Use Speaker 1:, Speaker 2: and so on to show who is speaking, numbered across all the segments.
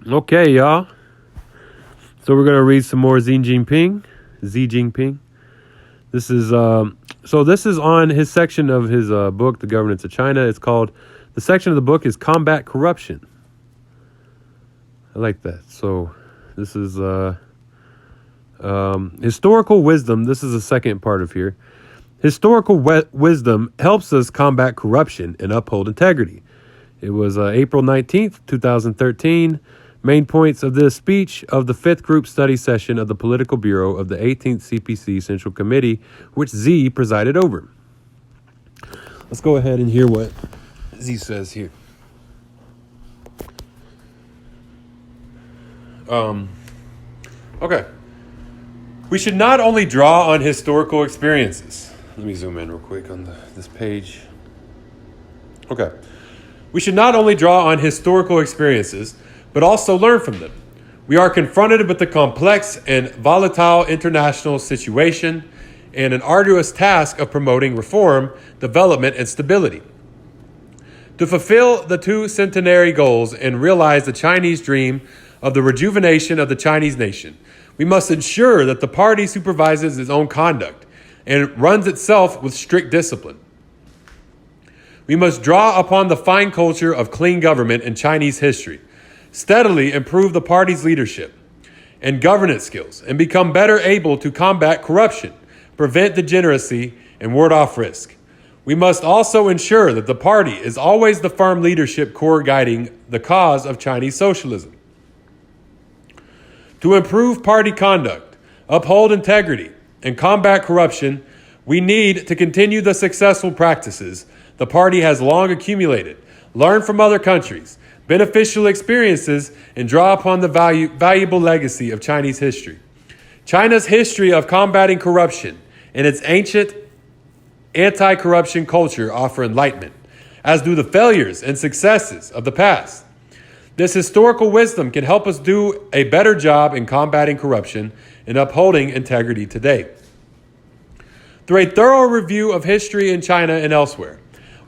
Speaker 1: Okay, y'all. So we're gonna read some more Xi Jinping. Xi Jinping. This is on his section of his book, The Governance of China. It's called, the section of the book is Combat Corruption. I like that. So this is historical wisdom. This is the second part of here. Historical wisdom helps us combat corruption and uphold integrity. It was April 19th, 2013. Main points of this speech of the 5th group study session of the Political Bureau of the 18th CPC Central Committee, which Xi presided over. Let's go ahead and hear what Xi says here. Okay. We should not only draw on historical experiences. Let me zoom in real quick on this page. Okay. We should not only draw on historical experiences, but also learn from them. We are confronted with the complex and volatile international situation and an arduous task of promoting reform, development, and stability. To fulfill the 2 centenary goals and realize the Chinese dream of the rejuvenation of the Chinese nation, we must ensure that the party supervises its own conduct and runs itself with strict discipline. We must draw upon the fine culture of clean government in Chinese history, steadily improve the party's leadership and governance skills, and become better able to combat corruption, prevent degeneracy, and ward off risk. We must also ensure that the party is always the firm leadership core guiding the cause of Chinese socialism. To improve party conduct, uphold integrity, and combat corruption, we need to continue the successful practices the party has long accumulated, learn from other countries, beneficial experiences, and draw upon the valuable legacy of Chinese history. China's history of combating corruption and its ancient anti-corruption culture offer enlightenment, as do the failures and successes of the past. This historical wisdom can help us do a better job in combating corruption and upholding integrity today. Through a thorough review of history in China and elsewhere,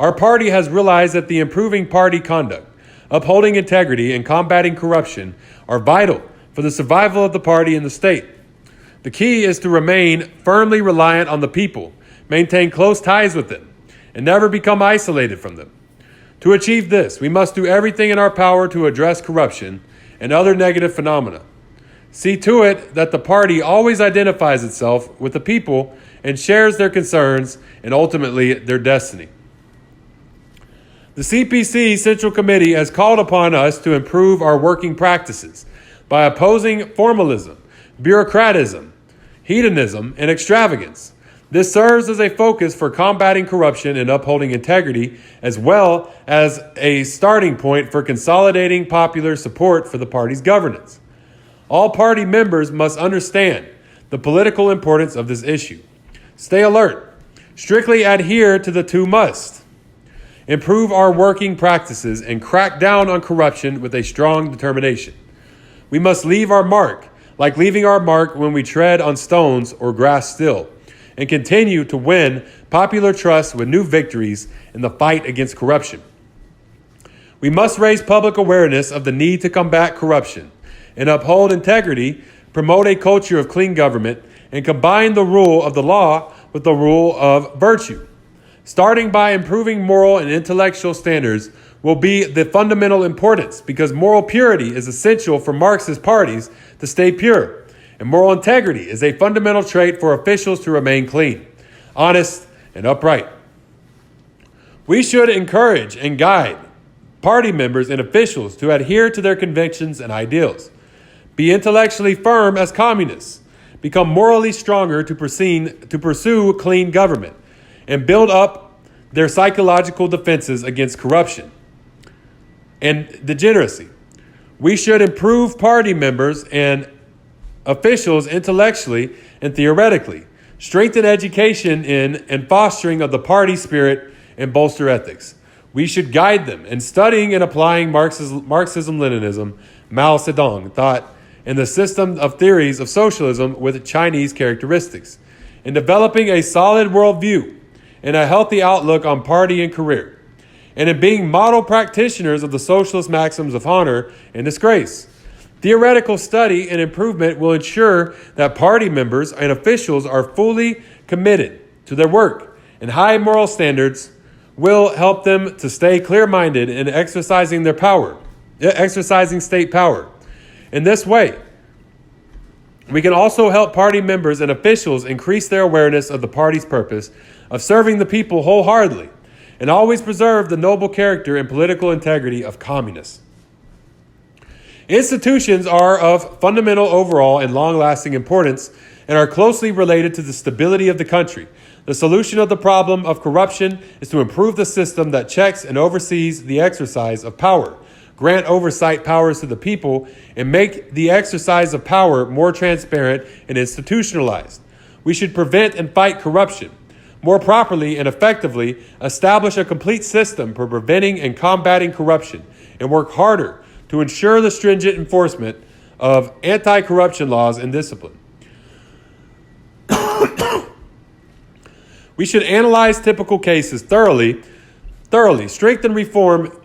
Speaker 1: our party has realized that the improving party conduct, upholding integrity, and combating corruption are vital for the survival of the party and the state. The key is to remain firmly reliant on the people, maintain close ties with them, and never become isolated from them. To achieve this, we must do everything in our power to address corruption and other negative phenomena. See to it that the party always identifies itself with the people and shares their concerns and ultimately their destiny. The CPC Central Committee has called upon us to improve our working practices by opposing formalism, bureaucratism, hedonism, and extravagance. This serves as a focus for combating corruption and upholding integrity, as well as a starting point for consolidating popular support for the party's governance. All party members must understand the political importance of this issue. Stay alert. Strictly adhere to the 2 musts. Improve our working practices and crack down on corruption with a strong determination. We must leave our mark, like leaving our mark when we tread on stones or grass still, and continue to win popular trust with new victories in the fight against corruption. We must raise public awareness of the need to combat corruption and uphold integrity, promote a culture of clean government, and combine the rule of the law with the rule of virtue. Starting by improving moral and intellectual standards will be the fundamental importance, because moral purity is essential for Marxist parties to stay pure, and moral integrity is a fundamental trait for officials to remain clean, honest, and upright. We should encourage and guide party members and officials to adhere to their convictions and ideals, be intellectually firm as communists, become morally stronger to pursue clean government, and build up their psychological defenses against corruption and degeneracy. We should improve party members and officials intellectually and theoretically, strengthen education in and fostering of the party spirit, and bolster ethics. We should guide them in studying and applying Marxism-Leninism, Mao Zedong thought, and the system of theories of socialism with Chinese characteristics, in developing a solid worldview and a healthy outlook on party and career, and in being model practitioners of the socialist maxims of honor and disgrace, Theoretical study and improvement will ensure that party members and officials are fully committed to their work, and high moral standards will help them to stay clear-minded in exercising state power. In this way, we can also help party members and officials increase their awareness of the party's purpose of serving the people wholeheartedly, and always preserve the noble character and political integrity of communists. Institutions are of fundamental overall and long-lasting importance and are closely related to the stability of the country. The solution of the problem of corruption is to improve the system that checks and oversees the exercise of power, grant oversight powers to the people, and make the exercise of power more transparent and institutionalized. We should prevent and fight corruption. More properly and effectively, establish a complete system for preventing and combating corruption, and work harder to ensure the stringent enforcement of anti-corruption laws and discipline. We should analyze typical cases thoroughly, strengthen reform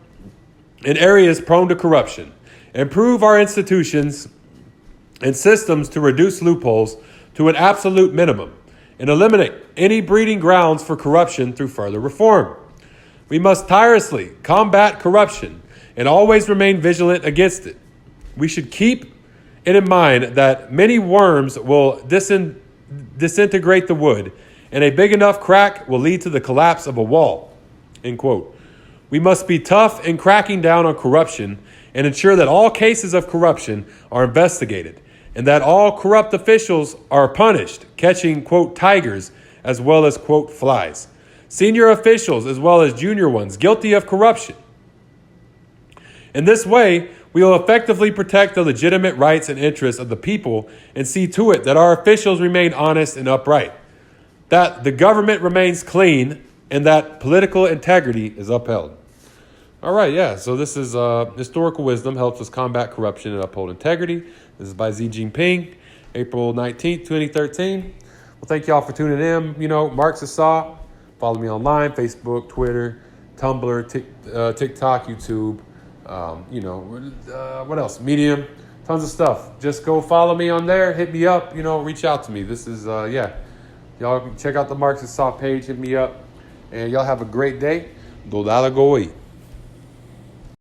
Speaker 1: in areas prone to corruption, improve our institutions and systems to reduce loopholes to an absolute minimum, and eliminate any breeding grounds for corruption through further reform. We must tirelessly combat corruption and always remain vigilant against it. We should keep it in mind that many worms will disintegrate the wood, and a big enough crack will lead to the collapse of a wall. End quote. We must be tough in cracking down on corruption and ensure that all cases of corruption are investigated and that all corrupt officials are punished, catching, quote, tigers as well as, quote, flies. Senior officials as well as junior ones guilty of corruption. In this way, we will effectively protect the legitimate rights and interests of the people and see to it that our officials remain honest and upright, that the government remains clean, and that political integrity is upheld. All right, yeah, so this is Historical Wisdom Helps Us Combat Corruption and Uphold Integrity. This is by Xi Jinping, April 19th, 2013. Well, thank you all for tuning in. Marxist Saw. Follow me online, Facebook, Twitter, Tumblr, TikTok, YouTube. What else? Medium, tons of stuff. Just go follow me on there. Hit me up. Reach out to me. This is, Y'all check out the Marxist Saw page. Hit me up. And y'all have a great day. Dodala Goi.